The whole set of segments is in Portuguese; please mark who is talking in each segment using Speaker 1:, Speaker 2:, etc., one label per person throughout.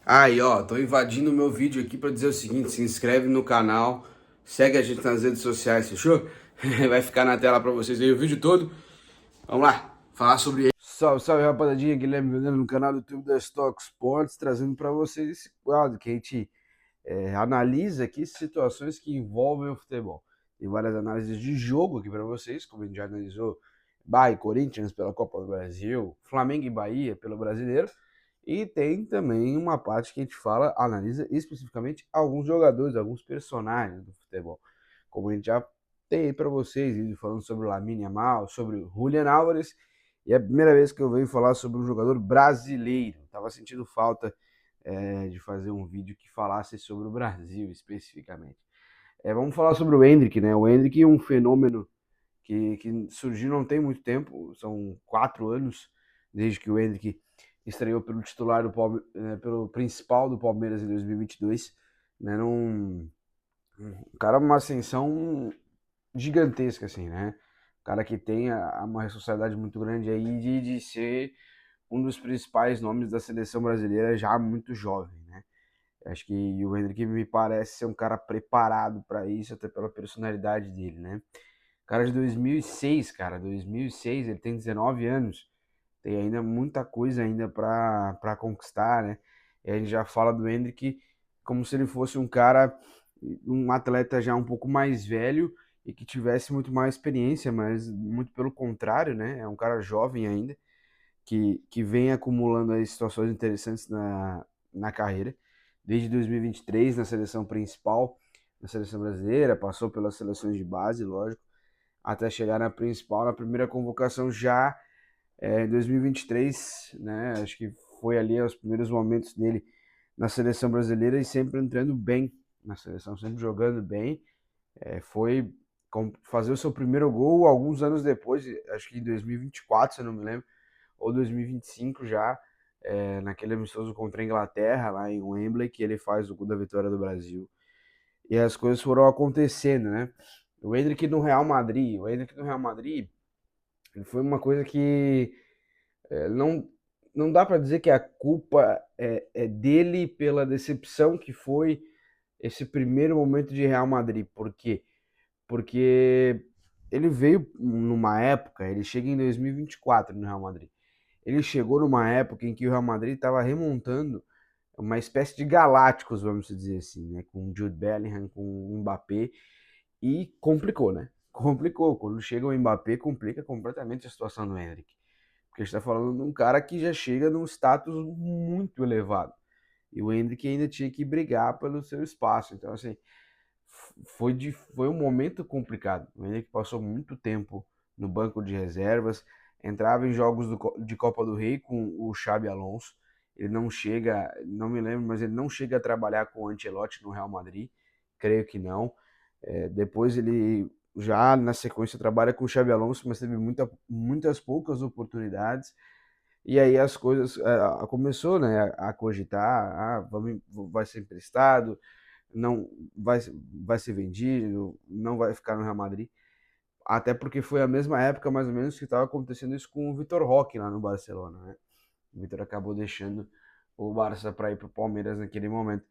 Speaker 1: Aí, ó, tô invadindo o meu vídeo aqui pra dizer o seguinte: se inscreve no canal, segue a gente nas redes sociais, fechou? Vai ficar na tela pra vocês aí o vídeo todo. Vamos lá, falar sobre ele. Salve, salve, rapaziadinha, Guilherme Veneno no canal do YouTube da Stock Sports, trazendo pra vocês esse quadro que a gente analisa aqui situações que envolvem o futebol. Tem várias análises de jogo aqui pra vocês, como a gente já analisou Bahia e Corinthians pela Copa do Brasil, Flamengo e Bahia pelo Brasileiro. E tem também uma parte que a gente fala, analisa especificamente alguns jogadores, alguns personagens do futebol. Como a gente já tem aí para vocês, vídeo falando sobre o Lamine Yamal, sobre o Julian Álvares. E é a primeira vez que eu venho falar sobre um jogador brasileiro. Tava sentindo falta de fazer um vídeo que falasse sobre o Brasil especificamente. Vamos falar sobre o Endrick, né? O Endrick é um fenômeno que surgiu não tem muito tempo, são 4 anos desde que o Endrick estreou pelo titular do pelo principal do Palmeiras em 2022, né? Um cara uma ascensão gigantesca assim, né? Um cara que tem uma responsabilidade muito grande aí de ser um dos principais nomes da seleção brasileira já muito jovem, né? Acho que o Endrick me parece ser um cara preparado para isso, até pela personalidade dele, né? Cara de 2006, cara, 2006, ele tem 19 anos. Tem ainda muita coisa ainda para conquistar, né? E a gente já fala do Endrick como se ele fosse um cara, um atleta já um pouco mais velho e que tivesse muito mais experiência, mas muito pelo contrário, né? É um cara jovem ainda que vem acumulando aí situações interessantes na carreira. Desde 2023 na seleção principal, na seleção brasileira, passou pelas seleções de base, lógico, até chegar na principal, na primeira convocação já em 2023, né? Acho que foi ali os primeiros momentos dele na seleção brasileira e sempre entrando bem na seleção, sempre jogando bem. Foi fazer o seu primeiro gol alguns anos depois, acho que em 2024, se eu não me lembro, ou 2025 já, naquele amistoso contra a Inglaterra, lá em Wembley, que ele faz o gol da vitória do Brasil. E as coisas foram acontecendo, né? O Endrick no Real Madrid foi uma coisa que não, não dá para dizer que a culpa é dele pela decepção que foi esse primeiro momento de Real Madrid. Por quê? Porque ele veio numa época, ele chega em 2024 no Real Madrid. Ele chegou numa época em que o Real Madrid estava remontando uma espécie de galácticos, vamos dizer assim, né? Com o Jude Bellingham, com o Mbappé, e complicou, né? Complicou. Quando chega o Mbappé, complica completamente a situação do Henrique. Porque a gente está falando de um cara que já chega num status muito elevado. E o Hendrick ainda tinha que brigar pelo seu espaço. Então, assim, foi um momento complicado. O Hendrick passou muito tempo no banco de reservas, entrava em jogos de Copa do Rei com o Xabi Alonso. Ele não chega, não me lembro, mas ele não chega a trabalhar com o Ancelotti no Real Madrid. Creio que não. Depois ele já na sequência trabalha com o Xabi Alonso, mas teve muitas poucas oportunidades. E aí as coisas começou, né, a cogitar, vai ser emprestado, não vai, vai ser vendido, não vai ficar no Real Madrid. Até porque foi a mesma época, mais ou menos, que estava acontecendo isso com o Vitor Roque lá no Barcelona, né? O Vitor acabou deixando o Barça para ir para o Palmeiras naquele momento.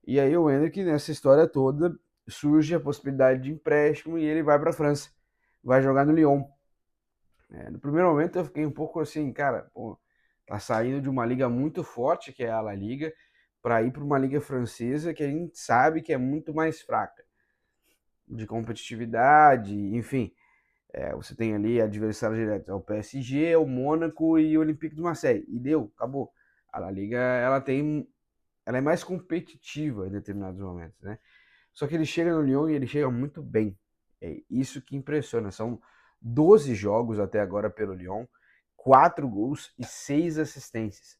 Speaker 1: E aí o Endrick, nessa história toda, surge a possibilidade de empréstimo e ele vai para a França. Vai jogar no Lyon. No primeiro momento eu fiquei um pouco assim, cara, pô, tá saindo de uma liga muito forte, que é a La Liga, para ir para uma liga francesa que a gente sabe que é muito mais fraca de competitividade, enfim. Você tem ali adversários diretos, é o PSG, o Mônaco e o Olympique de Marseille. E deu, acabou. A La Liga, ela é mais competitiva em determinados momentos, né? Só que ele chega no Lyon e ele chega muito bem. É isso que impressiona. São 12 jogos até agora pelo Lyon, 4 gols e 6 assistências.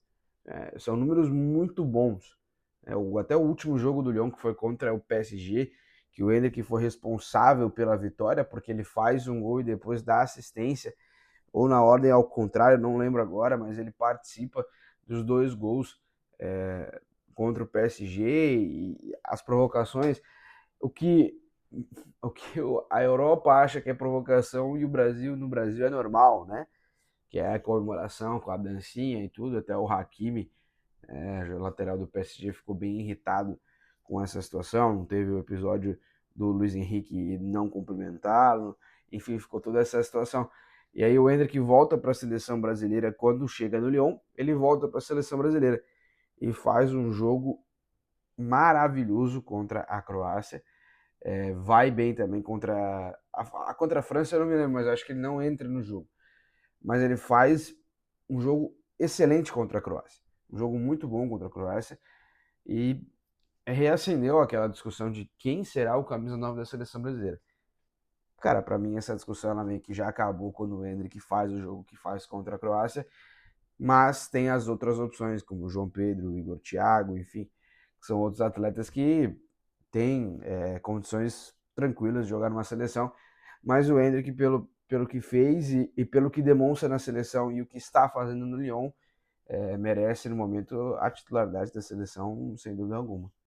Speaker 1: São números muito bons. Até o último jogo do Lyon, que foi contra o PSG, que o Endrick foi responsável pela vitória, porque ele faz um gol e depois dá assistência, ou na ordem ao contrário, não lembro agora, mas ele participa dos 2 gols é, contra o PSG e as provocações o que, o que a Europa acha que é provocação e o Brasil, no Brasil é normal, né? Que é a comemoração com a dancinha e tudo, até o Hakimi. o lateral do PSG ficou bem irritado com essa situação. Teve o episódio do Luiz Henrique não cumprimentá-lo, enfim, ficou toda essa situação. E aí o Endrick volta para a seleção brasileira. Quando chega no Lyon, ele volta para a seleção brasileira e faz um jogo maravilhoso contra a Croácia. Vai bem também contra a França, eu não me lembro, mas acho que ele não entra no jogo. Mas ele faz um jogo excelente contra a Croácia. Um jogo muito bom contra a Croácia. E reacendeu aquela discussão de quem será o camisa 9 da seleção brasileira. Cara, para mim essa discussão ela meio que já acabou quando o Endrick faz o jogo que faz contra a Croácia, mas tem as outras opções, como o João Pedro, o Igor Thiago, enfim, que são outros atletas que têm condições tranquilas de jogar numa seleção, mas o Endrick, pelo que fez e pelo que demonstra na seleção e o que está fazendo no Lyon, merece no momento a titularidade da seleção, sem dúvida alguma.